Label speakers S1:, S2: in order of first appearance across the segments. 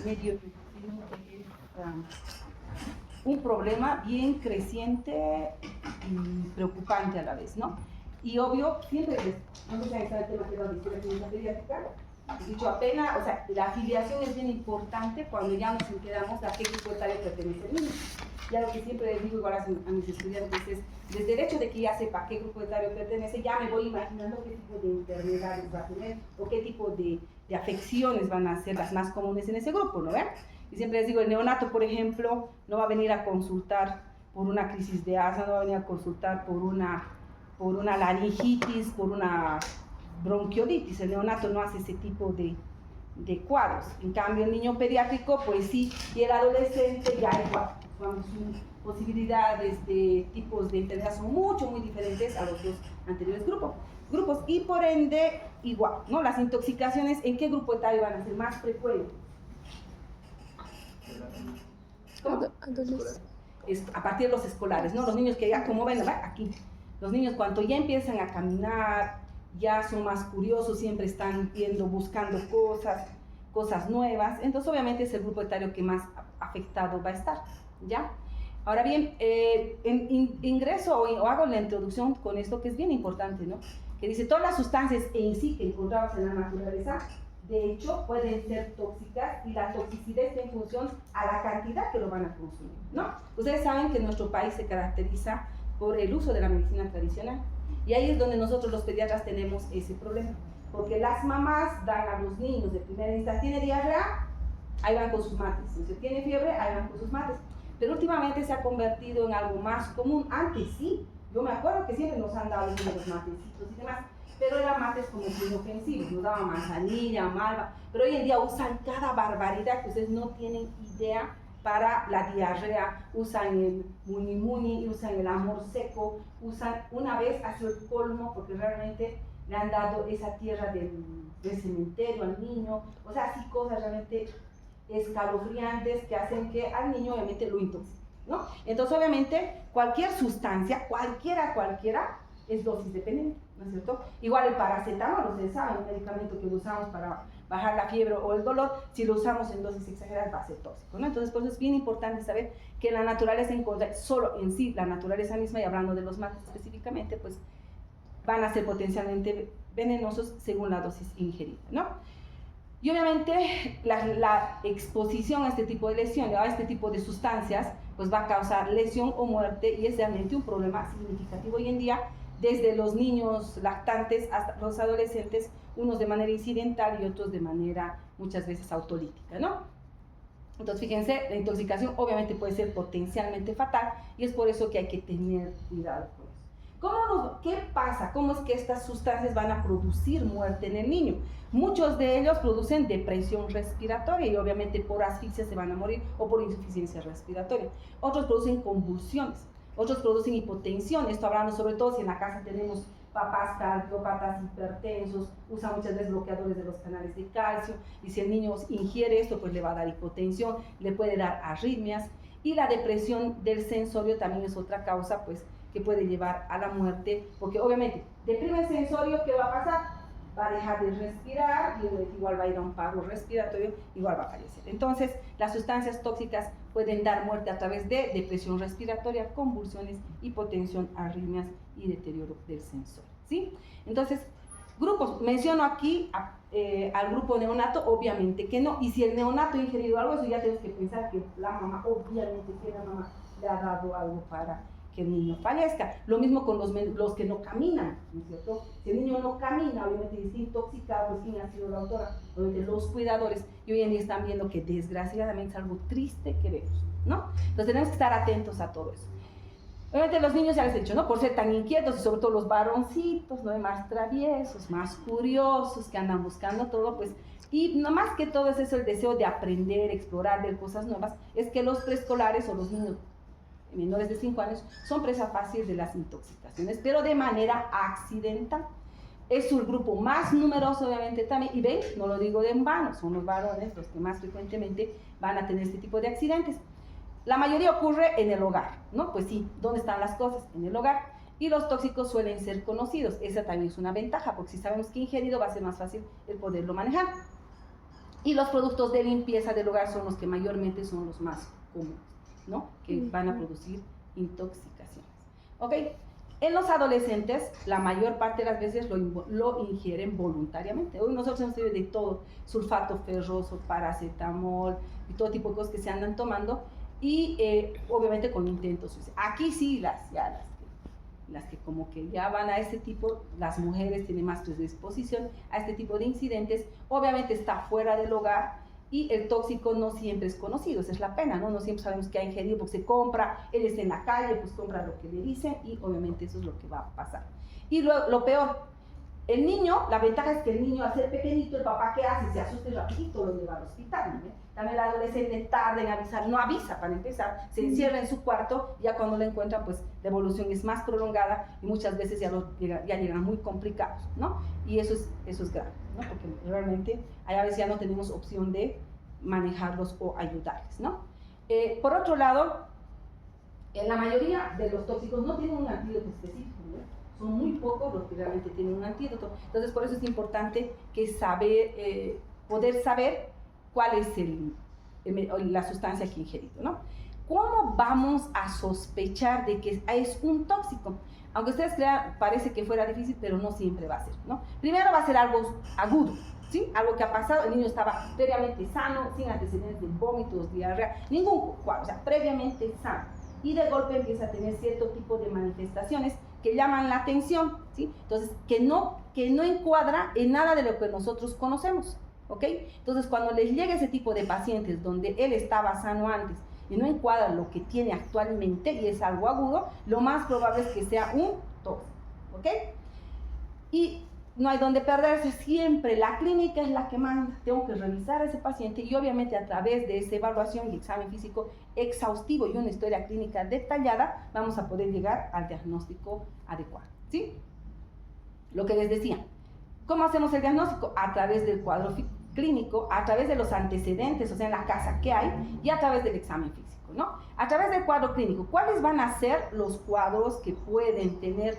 S1: medio un problema bien creciente y preocupante a la vez, ¿no? Y obvio, siempre vamos a estar el tema de la historia pediátrica. He dicho apenas, o sea, la afiliación es bien importante cuando ya nos enteramos a qué grupo etario pertenece el niño. Ya lo que siempre les digo igual a mis estudiantes es, desde el hecho de que ya sepa a qué grupo etario pertenece, ya me voy imaginando qué tipo de enfermedades va a tener o qué tipo de afecciones van a ser las más comunes en ese grupo, ¿no ven? Y siempre les digo, el neonato, por ejemplo, no va a venir a consultar por una crisis de asma, no va a venir a consultar por una laringitis, por una bronquiolitis. El neonato no hace ese tipo de cuadros. En cambio, el niño pediátrico, pues sí, y el adolescente ya igual. Sus posibilidades de tipos de enfermedad son muy diferentes a los dos anteriores grupos. Y por ende, igual, ¿no? Las intoxicaciones, ¿en qué grupo etario van a ser más frecuentes? A partir de los escolares, ¿no? Los niños que ya, como ven, aquí, los niños cuando ya empiezan a caminar, ya son más curiosos, siempre están viendo, buscando cosas nuevas, entonces obviamente es el grupo etario que más afectado va a estar, ¿ya? Ahora bien, ingreso o hago la introducción con esto que es bien importante, ¿no? Que dice, todas las sustancias en sí que encontramos en la naturaleza, de hecho, pueden ser tóxicas y la toxicidad está en función a la cantidad que lo van a consumir, ¿no? Ustedes saben que nuestro país se caracteriza por el uso de la medicina tradicional y ahí es donde nosotros los pediatras tenemos ese problema, porque las mamás dan a los niños de primera instancia, ¿tiene diarrea? Ahí van con sus mates, si tiene fiebre, ahí van con sus mates, pero últimamente se ha convertido en algo más común. Antes sí, yo me acuerdo que siempre nos han dado los matecitos y demás, pero eran mates como que inofensivos, nos daban manzanilla, malva, pero hoy en día usan cada barbaridad que ustedes no tienen idea para la diarrea, usan el muni, usan el amor seco, usan, una vez ha sido el colmo porque realmente le han dado esa tierra del cementerio al niño, o sea, así cosas realmente escalofriantes que hacen que al niño obviamente lo intoxique, ¿no? Entonces obviamente cualquier sustancia, cualquiera, es dosis dependiente, ¿no es cierto? Igual el paracetamol, ustedes saben, un medicamento que usamos para bajar la fiebre o el dolor, si lo usamos en dosis exageradas va a ser tóxico, ¿no? Entonces por eso es bien importante saber que la naturaleza encuentra, solo en sí, la naturaleza misma, y hablando de los mates específicamente, pues van a ser potencialmente venenosos según la dosis ingerida, ¿no? Y obviamente la exposición a este tipo de lesión, a este tipo de sustancias, pues va a causar lesión o muerte y es realmente un problema significativo hoy en día, desde los niños lactantes hasta los adolescentes, unos de manera incidental y otros de manera muchas veces autolítica, ¿no? Entonces fíjense, la intoxicación obviamente puede ser potencialmente fatal y es por eso que hay que tener cuidado con eso. ¿Qué pasa? ¿Cómo es que estas sustancias van a producir muerte en el niño? Muchos de ellos producen depresión respiratoria y obviamente por asfixia se van a morir o por insuficiencia respiratoria. Otros producen convulsiones, otros producen hipotensión, esto hablando sobre todo si en la casa tenemos papás cardiópatas, hipertensos, usan muchas veces bloqueadores de los canales de calcio y si el niño ingiere esto pues le va a dar hipotensión, le puede dar arritmias y la depresión del sensorio también es otra causa pues que puede llevar a la muerte, porque obviamente deprime el sensorio, ¿qué va a pasar? Va a dejar de respirar y igual va a ir a un paro respiratorio, igual va a fallecer. Entonces, las sustancias tóxicas pueden dar muerte a través de depresión respiratoria, convulsiones, hipotensión, arritmias y deterioro del sensorio, ¿sí? Entonces, grupos, menciono aquí al grupo neonato, obviamente que no, y si el neonato ha ingerido algo, eso ya tenemos que pensar que la mamá, obviamente que la mamá le ha dado algo para que el niño fallezca. Lo mismo con los que no caminan, ¿no es cierto? Si el niño no camina, obviamente está intoxicado, pues ¿quién ha sido la autora? Obviamente los cuidadores, y hoy en día están viendo que desgraciadamente es algo triste que vemos, ¿no? Entonces tenemos que estar atentos a todo eso. Obviamente los niños, ya les he dicho, ¿no? Por ser tan inquietos, y sobre todo los varoncitos, ¿no? Más traviesos, más curiosos, que andan buscando todo, pues, y no más que todo es eso, el deseo de aprender, explorar, ver cosas nuevas, es que los preescolares o los niños menores de 5 años son presa fácil de las intoxicaciones, pero de manera accidental. Es el grupo más numeroso, obviamente, también, y ven, no lo digo de en vano, son los varones los que más frecuentemente van a tener este tipo de accidentes. La mayoría ocurre en el hogar, ¿no? Pues sí, ¿dónde están las cosas? En el hogar. Y los tóxicos suelen ser conocidos, esa también es una ventaja, porque si sabemos que ingerido va a ser más fácil el poderlo manejar. Y los productos de limpieza del hogar son los que mayormente son los más comunes, ¿no? Que van a producir intoxicaciones. ¿Ok? En los adolescentes, la mayor parte de las veces lo ingieren voluntariamente. Hoy nosotros hemos tenido de todo, sulfato ferroso, paracetamol y todo tipo de cosas que se andan tomando y obviamente con intentos suicidas. Aquí sí, las que como que ya van a este tipo, las mujeres tienen más predisposición a este tipo de incidentes, obviamente está fuera del hogar y el tóxico no siempre es conocido, esa es la pena, ¿no? No siempre sabemos qué ha ingerido porque se compra, él está en la calle, pues compra lo que le dicen y obviamente eso es lo que va a pasar. Y lo peor, el niño, la ventaja es que el niño al ser pequeñito, el papá ¿qué hace? Se asusta y rapidito lo lleva al hospital, ¿no? También el adolescente tarda en avisar, no avisa para empezar, se encierra en su cuarto, ya cuando lo encuentran pues la evolución es más prolongada y muchas veces ya llegan muy complicados, ¿no? Y eso es grave, ¿no? Porque realmente a veces ya no tenemos opción de manejarlos o ayudarles, ¿no? Por otro lado, la mayoría de los tóxicos no tienen un antídoto específico, ¿no? Son muy pocos los que realmente tienen un antídoto. Entonces, por eso es importante que poder saber cuál es la sustancia que he ingerido, ¿no? ¿Cómo vamos a sospechar de que es un tóxico? Aunque ustedes crean, parece que fuera difícil, pero no siempre va a ser, ¿no? Primero va a ser algo agudo, ¿sí? Algo que ha pasado, el niño estaba previamente sano, sin antecedentes de vómitos, diarrea, ningún cuadro, o sea, previamente sano. Y de golpe empieza a tener cierto tipo de manifestaciones que llaman la atención, ¿sí? Entonces, que no encuadra en nada de lo que nosotros conocemos, ¿ok? Entonces, cuando les llega ese tipo de pacientes donde él estaba sano antes y no encuadra lo que tiene actualmente y es algo agudo, lo más probable es que sea un tóxico, ¿ok? Y no hay donde perderse, siempre la clínica es la que manda. Tengo que revisar a ese paciente y obviamente a través de esa evaluación y examen físico exhaustivo y una historia clínica detallada vamos a poder llegar al diagnóstico adecuado, ¿sí? Lo que les decía, ¿cómo hacemos el diagnóstico? A través del cuadro clínico, a través de los antecedentes, o sea, en la casa que hay, y a través del examen físico, ¿no? A través del cuadro clínico, ¿cuáles van a ser los cuadros que pueden tener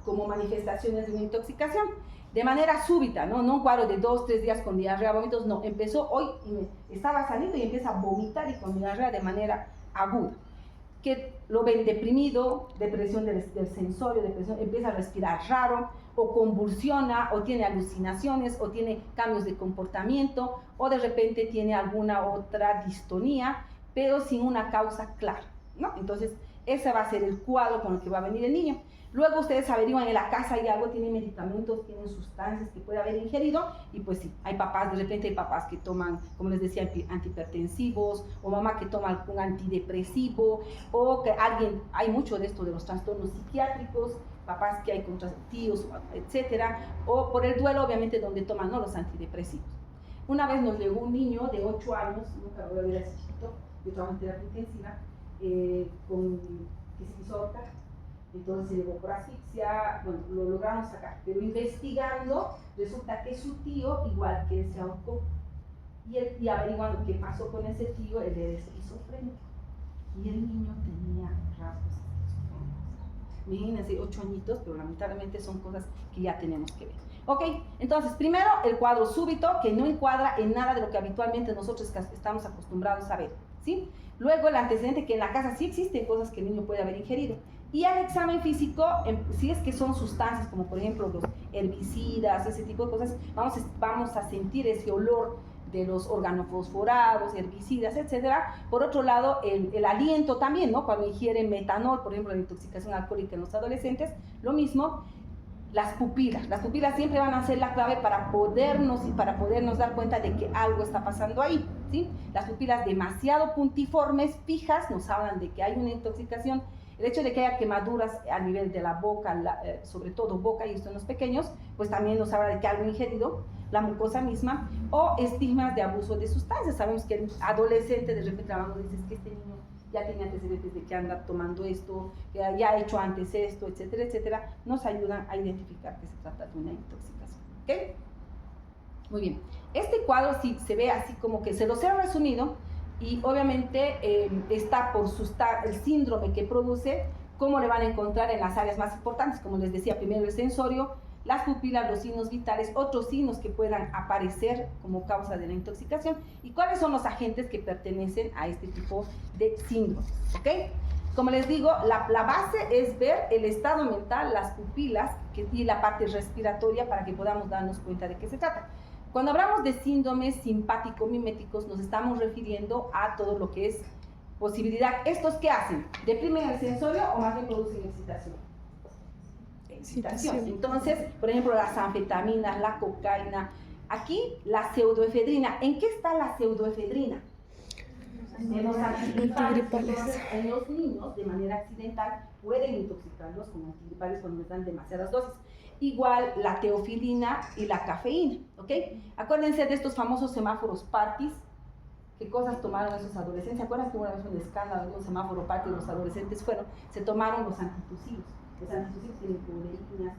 S1: como manifestaciones de una intoxicación? De manera súbita, ¿no? No un cuadro de 2, 3 días con diarrea, vómitos, no. Empezó hoy y estaba saliendo y empieza a vomitar y con diarrea de manera aguda. Que lo ven deprimido, depresión del sensorio, empieza a respirar raro, o convulsiona, o tiene alucinaciones, o tiene cambios de comportamiento, o de repente tiene alguna otra distonía, pero sin una causa clara, ¿no? Entonces, ese va a ser el cuadro con el que va a venir el niño. Luego ustedes averiguan en la casa hay algo, tienen medicamentos, tienen sustancias que puede haber ingerido y pues sí, hay papás, de repente hay papás que toman, como les decía, antihipertensivos o mamá que toma algún antidepresivo o que hay mucho de esto de los trastornos psiquiátricos, papás que hay contra tíos, etcétera, o por el duelo obviamente donde toman, ¿no?, los antidepresivos. Una vez nos llegó un niño de 8 años, nunca lo voy a ver así chiquito, yo trabajo en terapia intensiva, que se quiso ahorcar. Entonces se llevó por asfixia, bueno, lo logramos sacar, pero investigando resulta que su tío, igual que él, se ahorcó. Y averiguando qué pasó con ese tío, él era esquizofrénico. Y el niño tenía rasgos esquizofrénicos. Imagínense, 8 añitos, pero lamentablemente son cosas que ya tenemos que ver. Ok, entonces, primero el cuadro súbito, que no encuadra en nada de lo que habitualmente nosotros estamos acostumbrados a ver, ¿sí? Luego el antecedente, que en la casa sí existen cosas que el niño puede haber ingerido. Y al examen físico, si es que son sustancias como por ejemplo los herbicidas, ese tipo de cosas, vamos a sentir ese olor de los organofosforados, herbicidas, etcétera. Por otro lado, el aliento también, ¿no? Cuando ingieren metanol, por ejemplo, la intoxicación alcohólica en los adolescentes, lo mismo. Las pupilas siempre van a ser la clave para podernos dar cuenta de que algo está pasando ahí, ¿sí? Las pupilas demasiado puntiformes, fijas, nos hablan de que hay una intoxicación. El hecho de que haya quemaduras a nivel de la boca, sobre todo boca, y esto en los pequeños, pues también nos habla de que algo ingerido, la mucosa misma, o estigmas de abuso de sustancias. Sabemos que el adolescente de repente hablando dice que este niño ya tiene antecedentes de que anda tomando esto, que ya ha hecho antes esto, etcétera, etcétera, nos ayudan a identificar que se trata de una intoxicación, ¿ok? Muy bien, este cuadro sí se ve así como que se los he resumido, y obviamente está por el síndrome que produce, cómo le van a encontrar en las áreas más importantes, como les decía, primero el sensorio, las pupilas, los signos vitales, otros signos que puedan aparecer como causa de la intoxicación y cuáles son los agentes que pertenecen a este tipo de síndromes, ¿ok? Como les digo, la base es ver el estado mental, las pupilas y la parte respiratoria para que podamos darnos cuenta de qué se trata. Cuando hablamos de síndromes simpático-miméticos, nos estamos refiriendo a todo lo que es posibilidad. ¿Estos qué hacen? ¿Deprimen el sensorio o más bien producen excitación? Excitación. Entonces, por ejemplo, las anfetaminas, la cocaína. Aquí, la pseudoefedrina. ¿En qué está la pseudoefedrina? En los antigripales. Entonces, en los niños, de manera accidental, pueden intoxicarlos con antigripales cuando les dan demasiadas dosis. Igual la teofilina y la cafeína, ¿ok? Acuérdense de estos famosos semáforos parties. ¿Qué cosas tomaron esos adolescentes? ¿Se acuerdan que una vez un escándalo de un semáforo party de los adolescentes fueron? Se tomaron los antitusivos. Los antitusivos tienen proteínas,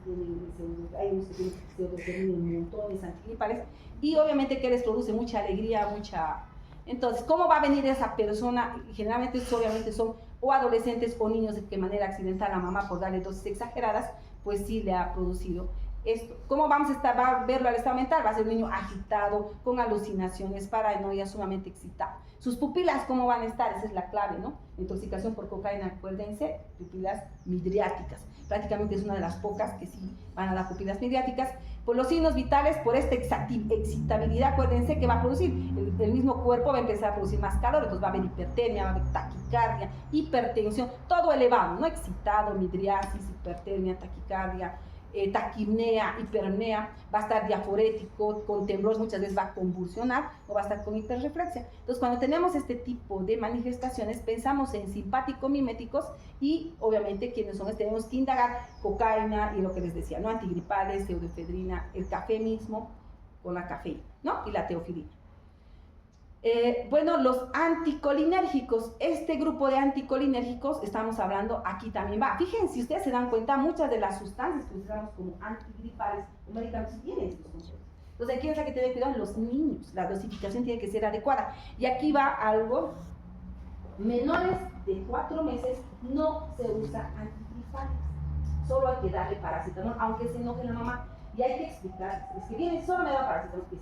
S1: hay unos que tienen pseudoefedrina, montones, antigripales. Y obviamente que les produce mucha alegría, mucha... Entonces, ¿cómo va a venir esa persona? Generalmente, obviamente, son o adolescentes o niños de que de manera accidental la mamá, por darle dosis exageradas, pues sí le ha producido esto. ¿Cómo vamos a verlo al estado mental? Va a ser un niño agitado, con alucinaciones, paranoia, sumamente excitado. Sus pupilas, ¿cómo van a estar? Esa es la clave, ¿no? Intoxicación por cocaína, acuérdense, pupilas midriáticas. Prácticamente es una de las pocas que sí van a dar pupilas midriáticas. Por los signos vitales, por esta excitabilidad, acuérdense que va a producir, el mismo cuerpo va a empezar a producir más calor, entonces va a haber hipertermia, va a haber taquicardia, hipertensión, todo elevado, ¿no? Excitado, midriasis, hipertermia, taquicardia, taquipnea, hiperpnea, va a estar diaforético, con temblores, muchas veces va a convulsionar o va a estar con hiperreflexia. Entonces, cuando tenemos este tipo de manifestaciones, pensamos en simpático-miméticos y, obviamente, quienes son, tenemos que indagar cocaína y lo que les decía, ¿no? Antigripales, pseudoefedrina, el café mismo con la cafeína, ¿no? Y la teofilina. Bueno, los anticolinérgicos, este grupo de anticolinérgicos, estamos hablando, aquí también va. Fíjense, si ustedes se dan cuenta, muchas de las sustancias que usamos como antigripales o medicamentos tienen estos conceptos. Entonces, aquí es la que tiene cuidado los niños, la dosificación tiene que ser adecuada. Y aquí va algo, menores de 4 meses no se usa antigripales, solo hay que darle paracetamol, aunque se enoje la mamá. Y hay que explicar, es que viene, solo me da paracetamol, es que sí.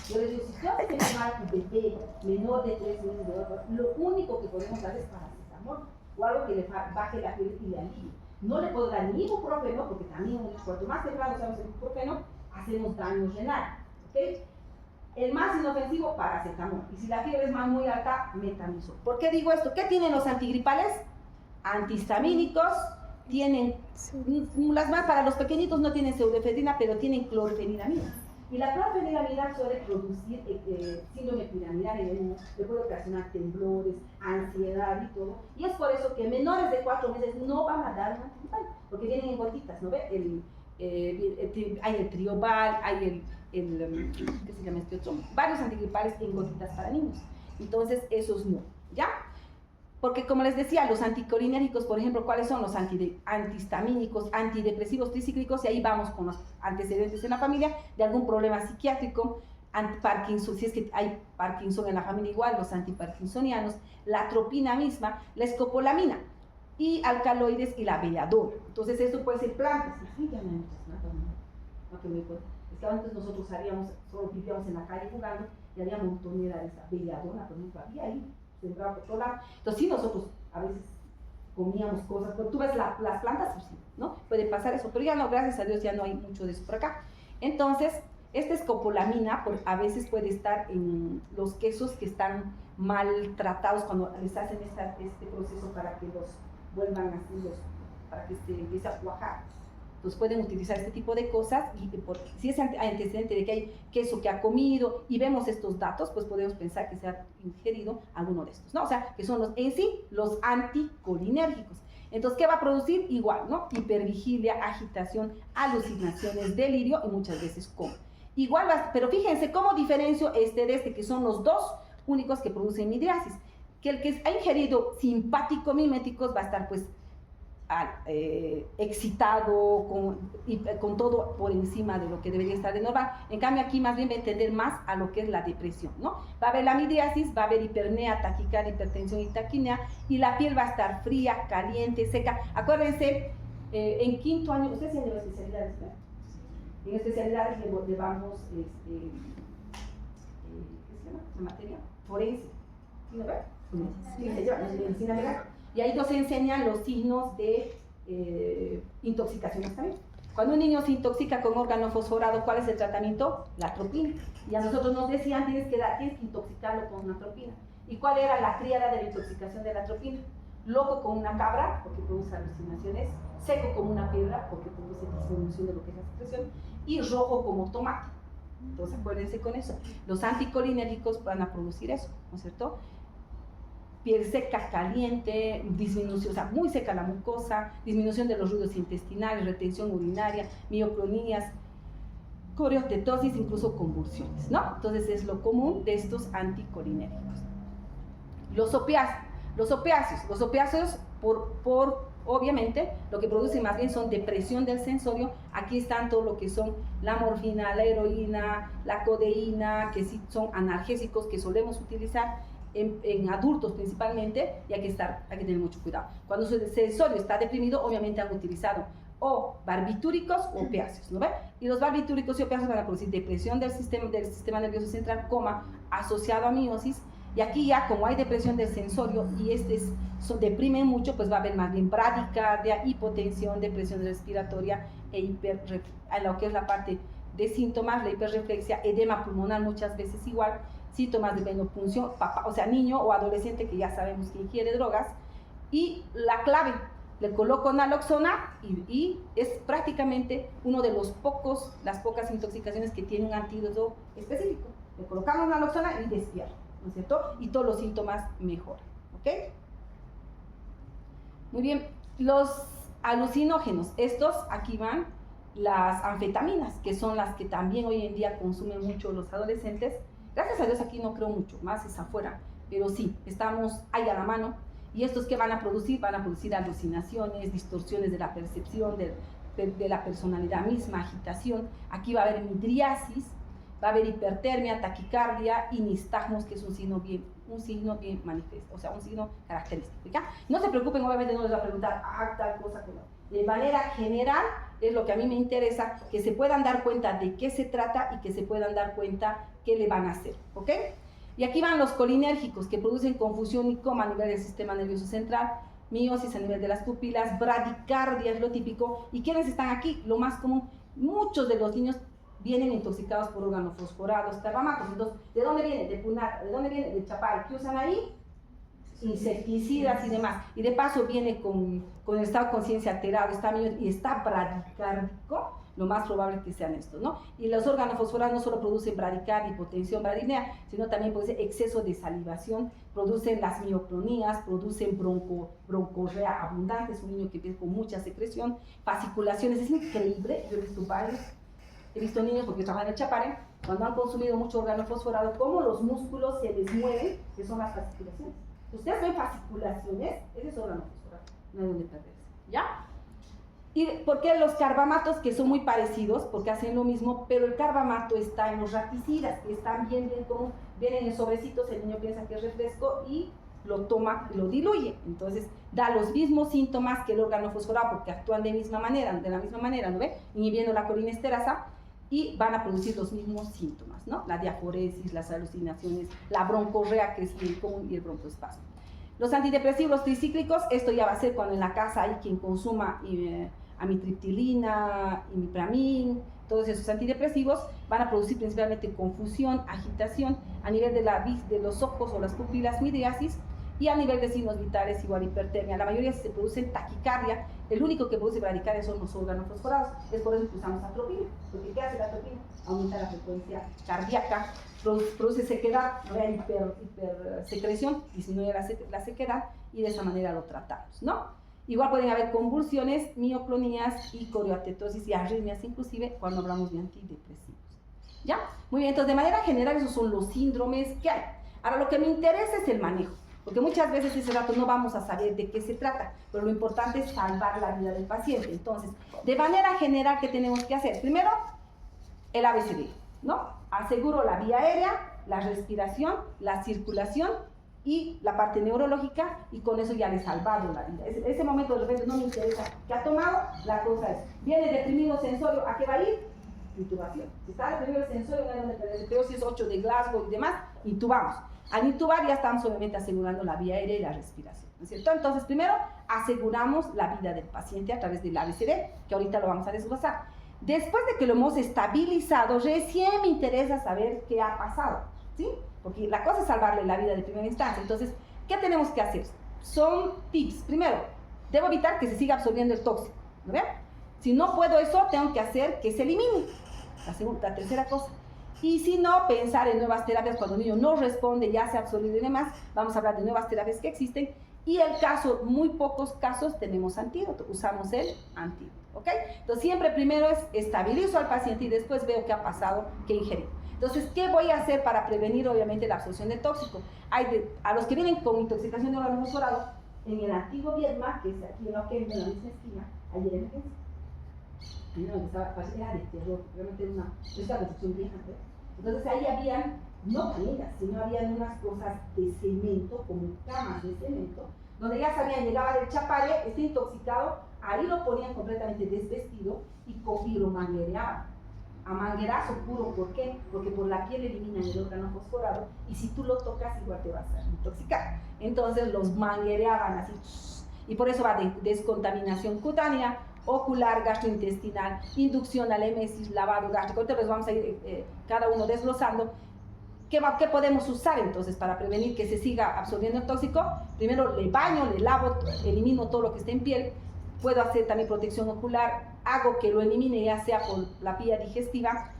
S1: Yo les digo, si yo te mal tu bebé menor de 3 meses de edad, lo único que podemos dar es paracetamol o algo que le baje la fiebre y le alivie. No le puedo dar ni ibuprofeno, porque también cuanto más temprano usamos el ibuprofeno, hacemos daño renal, ¿ok? El más inofensivo, paracetamol. Y si la fiebre es muy alta, metamizol. ¿Por qué digo esto? ¿Qué tienen los antigripales? Antihistamínicos. Tienen, las más para los pequeñitos no tienen pseudoefedrina, pero tienen clorfeniramida. Y la clorfeniramida suele producir síndrome piramidal en el niño, le puede ocasionar temblores, ansiedad y todo. Y es por eso que menores de 4 meses no van a dar un antigripal, porque vienen en gotitas, ¿no ve? Hay el Triobal, hay ¿qué se llama este otro? Varios antigripales en gotitas para niños. Entonces, esos no, ¿ya? Porque como les decía, los anticolinérgicos, por ejemplo, ¿cuáles son? Los antihistamínicos, antidepresivos tricíclicos, y ahí vamos con los antecedentes en la familia de algún problema psiquiátrico, Parkinson, si es que hay Parkinson en la familia igual, los antiparkinsonianos, la atropina misma, la escopolamina, y alcaloides y la belladona. Entonces esto puede ser plantas. Ay, ya me no que me puedo. Es que antes nosotros solo vivíamos en la calle jugando y había montonera de esa belladona, por ejemplo, había ahí. Sembrado por todo lado. Entonces sí, nosotros a veces comíamos cosas, pero tú ves las plantas, pues sí, ¿no? Puede pasar eso, pero ya no, gracias a Dios ya no hay mucho de eso por acá. Entonces, esta escopolamina a veces puede estar en los quesos que están maltratados cuando les hacen este proceso para que los vuelvan así, para que se empiece a cuajar. Entonces pueden utilizar este tipo de cosas y si es antecedente de que hay queso que ha comido y vemos estos datos, pues podemos pensar que se ha ingerido alguno de estos, ¿no? O sea, que son en sí los anticolinérgicos. Entonces, ¿qué va a producir? Igual, ¿no? Hipervigilia, agitación, alucinaciones, delirio y muchas veces coma. Igual, pero fíjense cómo diferencio de este, que son los dos únicos que producen midriasis. Que el que ha ingerido simpático-miméticos va a estar, pues, excitado, con todo por encima de lo que debería estar de normal. En cambio aquí más bien va a entender más a lo que es la depresión, ¿no? Va a haber la midriasis, va a haber hiperpnea, taquicardia, hipertensión y taquipnea, y la piel va a estar fría, caliente, seca. Acuérdense, en 5º año, ¿ustedes tienen especialidades? En especialidades llevamos, ¿qué se llama? La materia forense. ¿Sí me ve? Sí, se lleva, medicina legal. Y ahí nos enseñan los signos de intoxicaciones también. Cuando un niño se intoxica con órgano fosforado, ¿cuál es el tratamiento? La atropina. Y a nosotros nos decían, tienes que intoxicarlo con una atropina. ¿Y cuál era la tríada de la intoxicación de la atropina? Loco como una cabra, porque produce alucinaciones; seco como una piedra, porque produce disminución de lo que es la secreción; y rojo como tomate. Entonces acuérdense con eso. Los anticolinérgicos van a producir eso, ¿no es cierto? Piel seca, caliente, disminución, o sea, muy seca la mucosa, disminución de los ruidos intestinales, retención urinaria, mioclonías, coreostetosis, incluso convulsiones, ¿no? Entonces es lo común de estos anticolinérgicos. Los opiáceos, obviamente, lo que producen más bien son depresión del sensorio. Aquí están todo lo que son la morfina, la heroína, la codeína, que sí son analgésicos que solemos utilizar en adultos principalmente, y hay que tener mucho cuidado. Cuando su sensorio está deprimido, obviamente han utilizado o barbitúricos o opiáceos, ¿no ve? Y los barbitúricos y opiáceos van a producir depresión del sistema nervioso central, asociado a miosis. Y aquí ya, como hay depresión del sensorio y deprimen mucho, pues va a haber más bien bradicardia, hipotensión, depresión respiratoria a lo que es la parte de síntomas, la hiperreflexia, edema pulmonar muchas veces igual, síntomas de venopunción, o sea, niño o adolescente que ya sabemos que ingiere drogas. Y la clave, le coloco naloxona y es prácticamente uno de las pocas intoxicaciones que tiene un antídoto específico. Le colocamos naloxona y despierta, ¿no es cierto? Y todos los síntomas mejoran, ¿ok? Muy bien, los alucinógenos, estos aquí van las anfetaminas, que son las que también hoy en día consumen mucho los adolescentes. Gracias a Dios aquí no creo mucho, más es afuera, pero sí, estamos ahí a la mano. Y estos que van a producir alucinaciones, distorsiones de la percepción, de la personalidad misma, agitación. Aquí va a haber midriasis, va a haber hipertermia, taquicardia y nistagmos, que es un signo bien manifiesto, o sea, un signo característico, ¿ya? No se preocupen, obviamente no les va a preguntar, tal cosa, que no. De manera general, es lo que a mí me interesa, que se puedan dar cuenta de qué se trata y que se puedan dar cuenta qué le van a hacer, ¿ok? Y aquí van los colinérgicos, que producen confusión y coma a nivel del sistema nervioso central, miosis a nivel de las pupilas, bradicardia es lo típico. ¿Y quiénes están aquí? Lo más común, muchos de los niños vienen intoxicados por órganos fosforados, carbamatos. Entonces, ¿de dónde viene? De Punata. ¿De dónde viene? De Chapal. ¿Qué usan ahí? Insecticidas y demás. Y de paso viene con el estado de conciencia alterado, está bradicárdico. Lo más probable es que sean estos, ¿no? Y los órganos fosforados no solo producen bradicardia, hipotensión, bradinea, sino también producen exceso de salivación, producen las mioclonías, producen broncorrea abundante, es un niño que empieza con mucha secreción, fasciculaciones. Es increíble. Yo he visto niños, porque trabajan en el Chapare, cuando han consumido mucho órgano fosforado, cómo los músculos se les mueven, que son las fasciculaciones. Ustedes ven fasciculaciones, ese es órgano fosforado, no hay donde perderse, ¿ya? ¿Y por qué los carbamatos, que son muy parecidos, porque hacen lo mismo, pero el carbamato está en los raticidas, que están bien común, vienen en sobrecitos, el niño piensa que es refresco y lo toma, lo diluye, entonces da los mismos síntomas que el órgano fosforado, porque actúan de la misma manera, ¿no ve? Inhibiendo la colinesterasa, y van a producir los mismos síntomas, ¿no? La diaforesis, las alucinaciones, la broncorrea, que es bien común, y el broncoespasmo. Los antidepresivos tricíclicos, esto ya va a ser cuando en la casa hay quien consuma amitriptilina, imipramín, todos esos antidepresivos van a producir principalmente confusión, agitación, a nivel de los ojos o las pupilas, midriasis, y a nivel de signos vitales igual hipertermia. La mayoría se producen taquicardia, el único que produce bradicardia son los órganos fosforados, es por eso que usamos atropina, porque ¿qué hace la atropina? Aumenta la frecuencia cardíaca, produce sequedad, hipersecreción, disminuye la sequedad, y de esa manera lo tratamos, ¿no? Igual pueden haber convulsiones, mioclonías y coreostetosis y arritmias, inclusive cuando hablamos de antidepresivos, ¿ya? Muy bien, entonces de manera general esos son los síndromes que hay. Ahora lo que me interesa es el manejo, porque muchas veces ese rato no vamos a saber de qué se trata, pero lo importante es salvar la vida del paciente. Entonces, de manera general, ¿qué tenemos que hacer? Primero, el ABCD, ¿no? Aseguro la vía aérea, la respiración, la circulación y la parte neurológica, y con eso ya le he salvado la vida. Ese momento de repente no me interesa qué ha tomado, la cosa es, viene deprimido sensorio, ¿a qué va a ir? intubación. Si está el primer sensorio, pero si es 8 de Glasgow y demás, intubamos. Al intubar ya estamos obviamente asegurando la vía aérea y la respiración, ¿no es cierto? Entonces, primero aseguramos la vida del paciente a través del ABCD, que ahorita lo vamos a desglosar. Después de que lo hemos estabilizado, recién me interesa saber qué ha pasado, ¿sí? Porque la cosa es salvarle la vida de primera instancia. Entonces, ¿qué tenemos que hacer? Son tips. Primero, debo evitar que se siga absorbiendo el tóxico, ¿no ven? Si no puedo eso, tengo que hacer que se elimine. La tercera cosa. Y si no, pensar en nuevas terapias cuando el niño no responde, ya se ha absorbido y demás. Vamos a hablar de nuevas terapias que existen. Y el caso, muy pocos casos, tenemos antídoto. Usamos el antídoto, ¿ok? Entonces, siempre primero es estabilizo al paciente y después veo qué ha pasado, qué ingerido. Entonces, ¿qué voy a hacer para prevenir, obviamente, la absorción del tóxico? A los que vienen con intoxicación de órgano fosforado, en el antiguo Viedma, que es aquí en la misma esquina, ayer en emergencia, era de terror, realmente era una construcción vieja, ¿no? Entonces ahí habían, no caídas, sino habían unas cosas de cemento, como camas de cemento, donde ya sabían, llegaba del chapare, está intoxicado, ahí lo ponían completamente desvestido y lo manguereaban. A manguerazo puro, ¿por qué? Porque por la piel eliminan el órgano fosforado y si tú lo tocas igual te vas a intoxicar. Entonces los manguereaban así, y por eso va de descontaminación cutánea, ocular, gastrointestinal, inducción al émesis, lavado gástrico. Entonces vamos a ir cada uno desglosando. ¿Qué podemos usar entonces para prevenir que se siga absorbiendo el tóxico? Primero le baño, le lavo, elimino todo lo que esté en piel. Puedo hacer también protección ocular, hago que lo elimine ya sea por la vía digestiva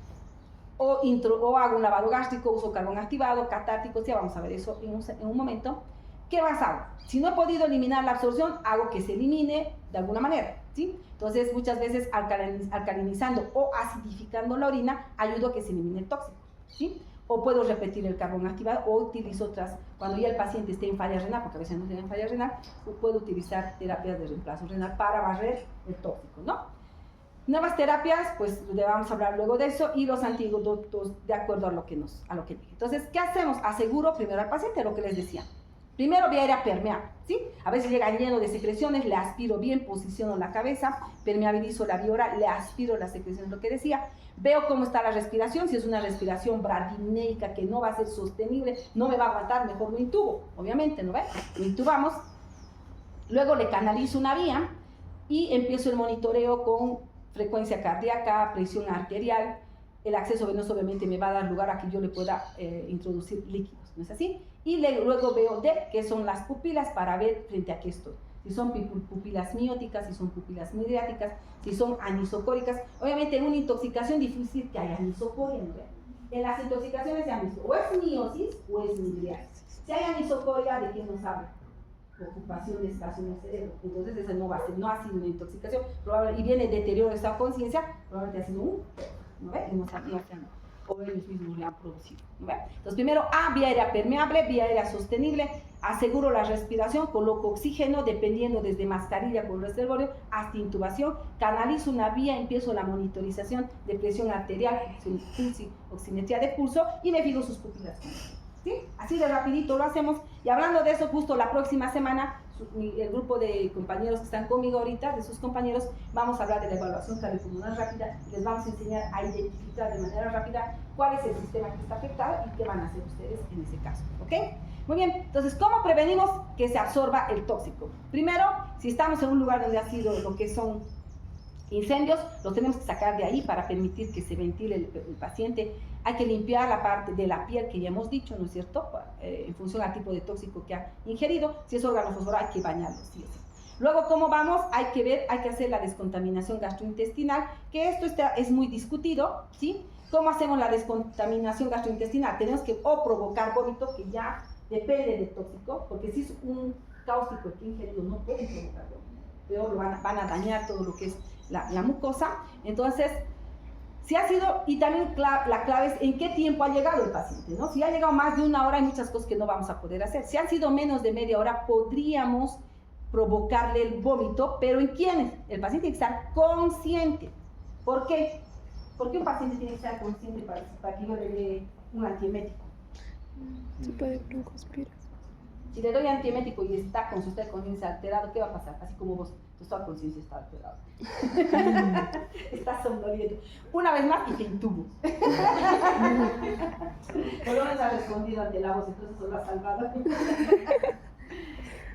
S1: o hago un lavado gástrico, uso carbón activado, catárticos, ya vamos a ver eso en un momento. ¿Qué más hago? Si no he podido eliminar la absorción, hago que se elimine de alguna manera, ¿sí? Entonces, muchas veces alcalinizando o acidificando la orina, ayudo a que se elimine el tóxico, ¿sí? O puedo repetir el carbón activado o utilizo otras, cuando ya el paciente esté en falla renal, porque a veces no tiene falla renal, puedo utilizar terapias de reemplazo renal para barrer el tóxico, ¿no? Nuevas terapias, pues le vamos a hablar luego de eso, y los antídotos de acuerdo a lo que dije. Entonces, ¿qué hacemos? Aseguro primero al paciente lo que les decía. Primero, vía aérea permeable, ¿sí? A veces llega lleno de secreciones, le aspiro bien, posiciono la cabeza, permeabilizo la vía oral, le aspiro las secreciones, lo que decía. Veo cómo está la respiración, si es una respiración bradineica que no va a ser sostenible, no me va a aguantar, mejor lo intubo, obviamente, ¿no ves? Lo intubamos. Luego le canalizo una vía y empiezo el monitoreo con frecuencia cardíaca, presión arterial. El acceso venoso obviamente me va a dar lugar a que yo le pueda introducir líquidos, ¿no es así? Y luego veo que son las pupilas para ver frente a qué estoy. Si son pupilas mióticas, si son pupilas midriáticas, si son anisocóricas. Obviamente en una intoxicación difícil que haya anisocoria, ¿no? En las intoxicaciones se han visto o es miosis o es midriasis. Si hay anisocoria, ¿de qué nos habla? Ocupación de espacio en el cerebro. Entonces esa no ha sido una intoxicación, y viene deterioro de esta conciencia, probablemente ha sido ¿no ve? Y no se han o ellos mismos le han producido, ¿no ve? Entonces primero vía aérea permeable, vía aérea sostenible, aseguro la respiración, coloco oxígeno dependiendo desde mascarilla con reservorio hasta intubación, canalizo una vía, empiezo la monitorización de presión arterial, oximetría de pulso y me fijo sus pupilas, ¿sí? Así de rapidito lo hacemos. Y hablando de eso, justo la próxima semana el grupo de compañeros que están conmigo ahorita, de sus compañeros, vamos a hablar de la evaluación cardiopulmonar rápida y les vamos a enseñar a identificar de manera rápida cuál es el sistema que está afectado y qué van a hacer ustedes en ese caso, ¿ok? Muy bien, entonces, ¿cómo prevenimos que se absorba el tóxico? Primero, si estamos en un lugar donde ha sido lo que son incendios, los tenemos que sacar de ahí para permitir que se ventile el paciente. Hay que limpiar la parte de la piel que ya hemos dicho, ¿no es cierto? En función al tipo de tóxico que ha ingerido. Si es órgano fosforado, hay que bañarlo, sí. Luego, ¿cómo vamos? Hay que hacer la descontaminación gastrointestinal, que esto es muy discutido, ¿sí? ¿Cómo hacemos la descontaminación gastrointestinal? Tenemos que provocar vómito, que ya depende del tóxico, porque si es un cáustico que ingerido, no pueden provocar vómito. Peor, van a dañar todo lo que es la mucosa. Entonces, si ha sido, y también la clave es en qué tiempo ha llegado el paciente, ¿no? Si ha llegado más de una hora, hay muchas cosas que no vamos a poder hacer. Si han sido menos de media hora, podríamos provocarle el vómito, pero ¿en quiénes? El paciente tiene que estar consciente. ¿Por qué? ¿Por qué un paciente tiene que estar consciente para que yo le dé un antiemético?
S2: Se puede broncoaspirar.
S1: Si le doy antiemético y está con su estado de conciencia alterado, ¿qué va a pasar? Así como vos, tu estado de conciencia está alterado. Estás somnoliento. Una vez más y te intubo. Por lo menos ha respondido ante la voz, entonces solo ha salvado.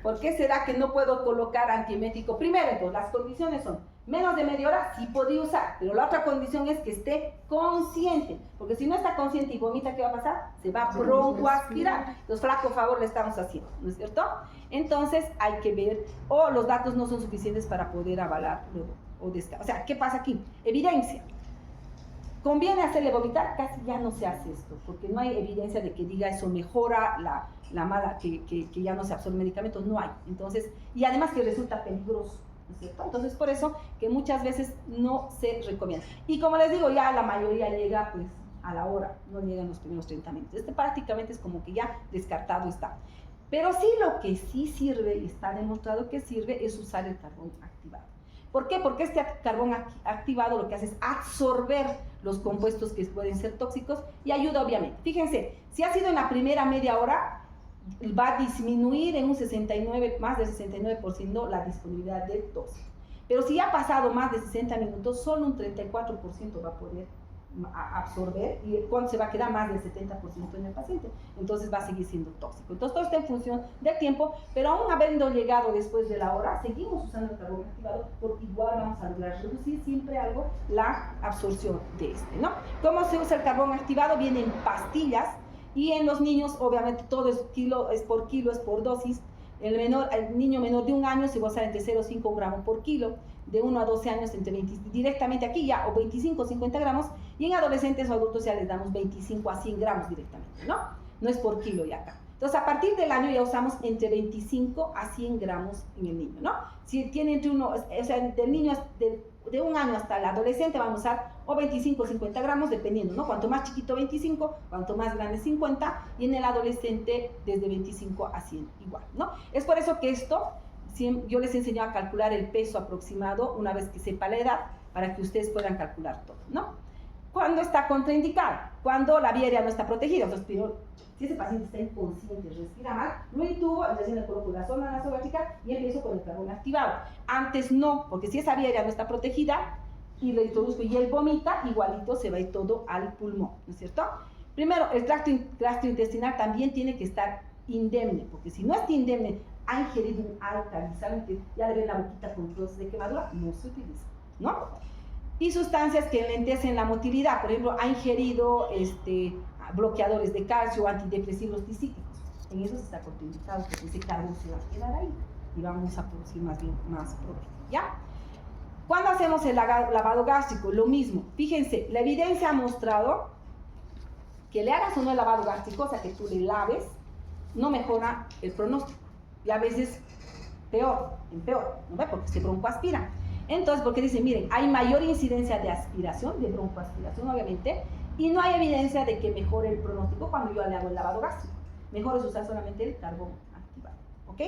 S1: ¿Por qué será que no puedo colocar antiemético? Primero, entonces, las condiciones son menos de media hora, sí podría usar, pero la otra condición es que esté consciente, porque si no está consciente y vomita, ¿qué va a pasar? Se va a broncoaspirar. Entonces, flaco favor le estamos haciendo, ¿no es cierto? Entonces, hay que ver, o los datos no son suficientes para poder avalarlo o descartar. O sea, ¿qué pasa aquí? Evidencia. ¿Conviene hacerle vomitar? Casi ya no se hace esto, porque no hay evidencia de que diga eso mejora la mala, que ya no se absorbe medicamentos, no hay. Entonces, y además que resulta peligroso, ¿no es cierto? Entonces, por eso que muchas veces no se recomienda. Y como les digo, ya la mayoría llega pues a la hora, no llegan los primeros 30 minutos. Este prácticamente es como que ya descartado está. Pero sí, lo que sí sirve, y está demostrado que sirve, es usar el carbón activado. ¿Por qué? Porque este carbón activado lo que hace es absorber los compuestos que pueden ser tóxicos y ayuda obviamente. Fíjense, si ha sido en la primera media hora, va a disminuir en un 69, más del 69% la disponibilidad de tóxico. Pero si ha pasado más de 60 minutos, solo un 34% va a poder absorber y cuando se va a quedar más del 70% en el paciente, entonces va a seguir siendo tóxico. Entonces todo está en función del tiempo, pero aún habiendo llegado después de la hora, seguimos usando el carbón activado porque igual vamos a lograr reducir siempre algo la absorción de este, ¿no? ¿Cómo se usa el carbón activado? Viene en pastillas y en los niños obviamente todo es por kilo, es por dosis. El niño menor de 1 año se va a usar entre 0,5 gramos por kilo, de 1 a 12 años entre 20, directamente aquí ya, o 25 o 50 gramos, y en adolescentes o adultos ya les damos 25 a 100 gramos directamente, ¿no? No es por kilo ya acá. Entonces, a partir del año ya usamos entre 25 a 100 gramos en el niño, ¿no? Si tiene entre uno, o sea, del niño de 1 año hasta el adolescente vamos a usar o 25 o 50 gramos, dependiendo, ¿no? Cuanto más chiquito 25, cuanto más grande 50, y en el adolescente desde 25 a 100 igual, ¿no? Es por eso que esto, yo les enseño a calcular el peso aproximado una vez que sepa la edad, para que ustedes puedan calcular todo, ¿no? ¿Cuándo está contraindicado? Cuando la vía aérea no está protegida. Entonces, si ese paciente está inconsciente, respira mal, lo intubo, recién le coloco la sonda nasogástrica y empiezo con el carbón activado. Antes no, porque si esa vía aérea no está protegida y lo introduzco y él vomita, igualito se va a ir todo al pulmón, ¿no es cierto? Primero, el tracto gastrointestinal también tiene que estar indemne, porque si no está indemne, ha ingerido un álcali, ¿saben que ya le ven la boquita con trozos de quemadura? No se utiliza, ¿no? Y sustancias que enlentecen la motilidad, por ejemplo, ha ingerido bloqueadores de calcio, antidepresivos tricíclicos. En eso se está contraindicado, porque ese carbón se va a quedar ahí y vamos a producir más provecho, ¿ya? ¿Cuándo hacemos el lavado gástrico? Lo mismo. Fíjense, la evidencia ha mostrado que le hagas o no el lavado gástrico, o sea, que tú le laves, no mejora el pronóstico. Y a veces empeora, ¿no ve? Porque se broncoaspira. Entonces, porque dicen, miren, hay mayor incidencia de aspiración, de broncoaspiración, obviamente, y no hay evidencia de que mejore el pronóstico cuando yo le hago el lavado gástrico. Mejor es usar solamente el carbón activado, ¿ok?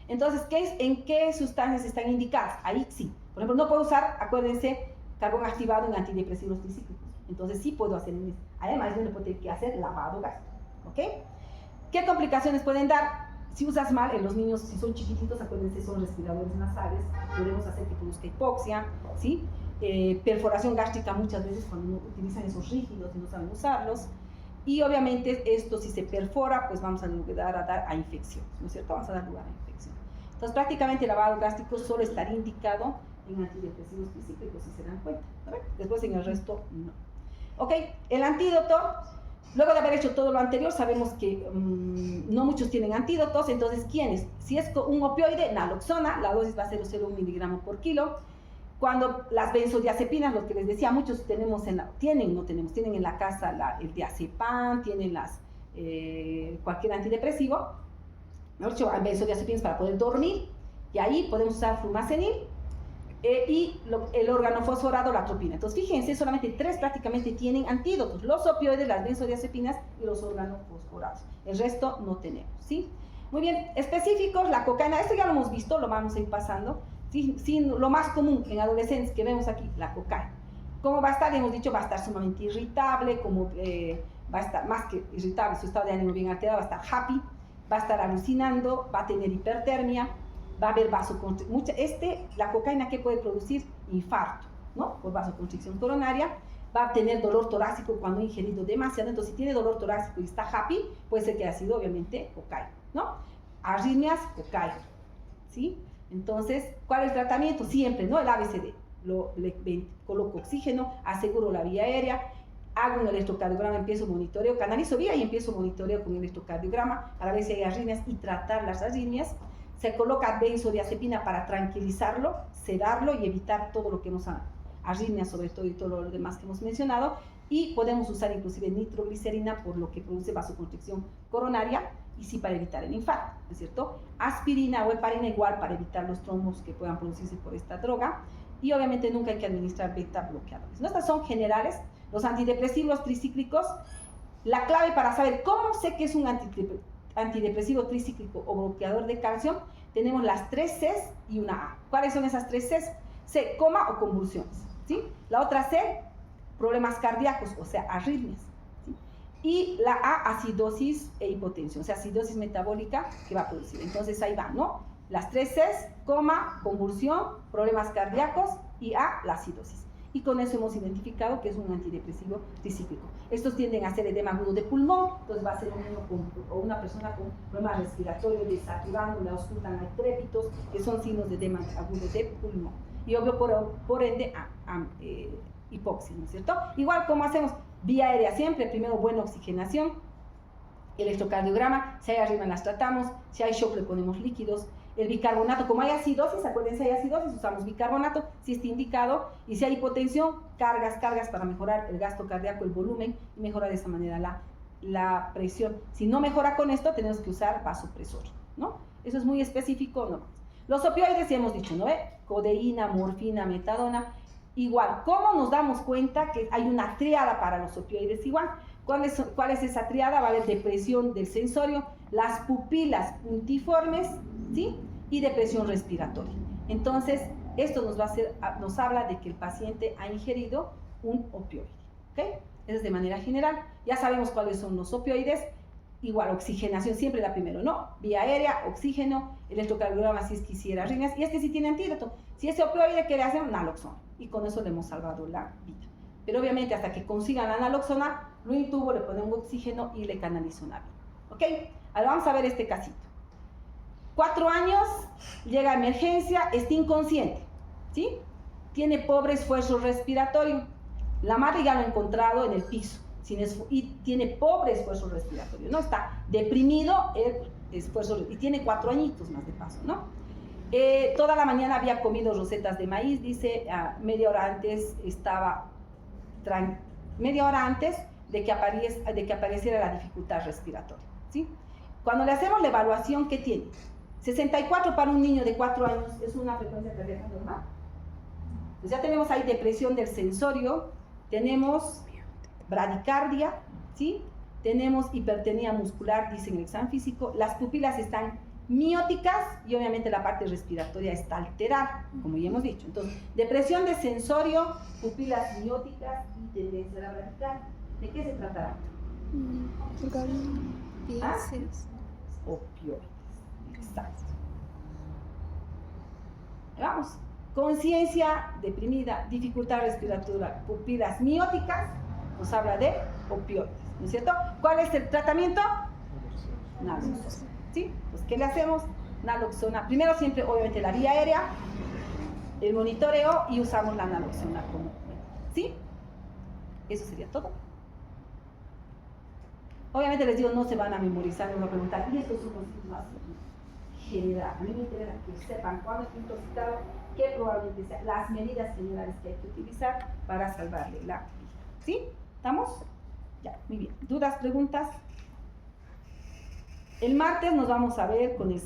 S1: Entonces, ¿en qué sustancias están indicadas? Ahí sí. Por ejemplo, no puedo usar, acuérdense, carbón activado en antidepresivos tricíclicos. Entonces, sí puedo hacer en eso. Además, yo le puedo tener que hacer lavado gástrico, ¿ok? ¿Qué complicaciones pueden dar? Si usas mal, en los niños, si son chiquititos, acuérdense, son respiradores nasales, podemos hacer que produzca hipoxia, ¿sí? Perforación gástrica muchas veces cuando utilizan esos rígidos y no saben usarlos. Y obviamente esto, si se perfora, pues vamos a dar a infección, ¿no es cierto? Vamos a dar lugar a infección. Entonces, prácticamente el lavado gástrico solo estaría indicado en antidepresivos tricíclicos, si se dan cuenta, ¿no? Después en el resto, no. Ok, el antídoto. Luego de haber hecho todo lo anterior, sabemos que no muchos tienen antídotos, entonces, ¿quiénes? Si es un opioide, naloxona, la dosis va a ser 0,01 miligramos por kilo. Cuando las benzodiazepinas, lo que les decía, muchos tienen en la casa el diazepam, tienen cualquier antidepresivo, mejor dicho, benzodiazepinas para poder dormir, y ahí podemos usar flumazenil, y el órgano fosforado, la atropina. Entonces, fíjense, solamente 3 prácticamente tienen antídotos: los opioides, las benzodiazepinas y los órganos fosforados. El resto no tenemos, ¿sí? Muy bien, específicos, la cocaína, esto ya lo hemos visto, lo vamos a ir pasando. Sí, lo más común en adolescentes que vemos aquí, la cocaína. ¿Cómo va a estar? Hemos dicho, va a estar sumamente irritable, va a estar más que irritable, su estado de ánimo bien alterado, va a estar happy, va a estar alucinando, va a tener hipertermia, va a haber vasoconstricción. La cocaína, ¿qué puede producir? Infarto, ¿no? Por vasoconstricción coronaria. Va a tener dolor torácico cuando ha ingerido demasiado. Entonces, si tiene dolor torácico y está happy, puede ser que haya sido, obviamente, cocaína, ¿no? Arritmias, cocaína, ¿sí? Entonces, ¿cuál es el tratamiento? Siempre, ¿no? El ABCD. Le coloco oxígeno, aseguro la vía aérea, hago un electrocardiograma, empiezo monitoreo, canalizo vía y empiezo monitoreo con el electrocardiograma para ver si hay arritmias y tratar las arritmias. Se coloca benzodiazepina para tranquilizarlo, sedarlo y evitar todo lo que hemos arritmias, sobre todo, y todo lo demás que hemos mencionado. Y podemos usar inclusive nitroglicerina por lo que produce vasoconstricción coronaria y sí para evitar el infarto, ¿no es cierto? Aspirina o heparina igual para evitar los trombos que puedan producirse por esta droga. Y obviamente nunca hay que administrar beta bloqueadores. ¿No? Estas son generales. Los antidepresivos tricíclicos, la clave para saber cómo sé que es un antidepresivo tricíclico o bloqueador de calcio, tenemos las 3 Cs y una A. ¿Cuáles son esas 3 Cs? C, coma o convulsiones, ¿sí? La otra C, problemas cardíacos, o sea, arritmias, ¿sí? Y la A, acidosis e hipotensión, o sea, acidosis metabólica que va a producir. Entonces ahí va, ¿no? Las 3 Cs, coma, convulsión, problemas cardíacos y A, la acidosis. Y con eso hemos identificado que es un antidepresivo tricíclico. Estos tienden a ser edema agudo de pulmón, entonces va a ser un niño o una persona con problemas respiratorios, desaturando, le auscultan a trépitos, que son signos de edema agudo de pulmón. Y obvio, por ende, hipoxia, ¿no es cierto? Igual, ¿cómo hacemos? Vía aérea siempre, primero buena oxigenación, electrocardiograma, si hay arritmias las tratamos, si hay shock le ponemos líquidos. El bicarbonato, como hay acidosis, acuérdense, hay acidosis, usamos bicarbonato, si está indicado, y si hay hipotensión, cargas para mejorar el gasto cardíaco, el volumen, y mejorar de esa manera la presión. Si no mejora con esto, tenemos que usar vasopresor, ¿no? Eso es muy específico, ¿no? Los opioides, ya hemos dicho, ¿no? Codeína, morfina, metadona, igual. ¿Cómo nos damos cuenta que hay una triada para los opioides? Igual. ¿Cuál es esa triada? Va a haber depresión del sensorio, las pupilas puntiformes, ¿sí? Y depresión respiratoria. Entonces, esto nos habla de que el paciente ha ingerido un opioide, ¿ok? Eso es de manera general. Ya sabemos cuáles son los opioides. Igual, oxigenación, siempre la primero, ¿no? Vía aérea, oxígeno, electrocardiograma si es que hiciera arritmias, y sí tiene antídoto. Si ese opioide, ¿qué le hacen? Naloxona. Y con eso le hemos salvado la vida. Pero obviamente hasta que consigan la naloxona, lo intubo, le ponemos oxígeno y le canalizo una vía. ¿Ok? Ahora vamos a ver este casito. 4 años, llega a emergencia, está inconsciente, ¿sí? Tiene pobre esfuerzo respiratorio. La madre ya lo ha encontrado en el piso, y tiene pobre esfuerzo respiratorio, ¿no? Está deprimido el esfuerzo, y tiene 4 añitos más de paso, ¿no? Toda la mañana había comido rosetas de maíz, dice, media hora antes de que apareciera la dificultad respiratoria, ¿sí? Cuando le hacemos la evaluación, ¿qué tiene? 64 para un niño de 4 años es una frecuencia cardíaca normal. Pues ya tenemos ahí depresión del sensorio, tenemos bradicardia, ¿sí? Tenemos hipertenía muscular, dice en el examen físico, las pupilas están mióticas y obviamente la parte respiratoria está alterada, como ya hemos dicho. Entonces, depresión de sensorio, pupilas mióticas y tendencia a la bradicardia. ¿De qué se tratará? Opioides. Exacto. Vamos. Conciencia deprimida, dificultad respiratoria, pupilas mióticas, nos habla de opioides, ¿no es cierto? ¿Cuál es el tratamiento? Naloxona. ¿Sí? Pues, ¿qué le hacemos? Naloxona. Primero siempre, obviamente, la vía aérea, el monitoreo y usamos la naloxona como método. ¿Sí? Eso sería todo. Obviamente les digo, no se van a memorizar, me van a preguntar, y estos son los síntomas generales. A mí me interesa que sepan cuándo estoy intoxicado, que probablemente sean las medidas generales que hay que utilizar para salvarle la vida. ¿Sí? ¿Estamos? Ya, muy bien. ¿Dudas, preguntas? El martes nos vamos a ver con el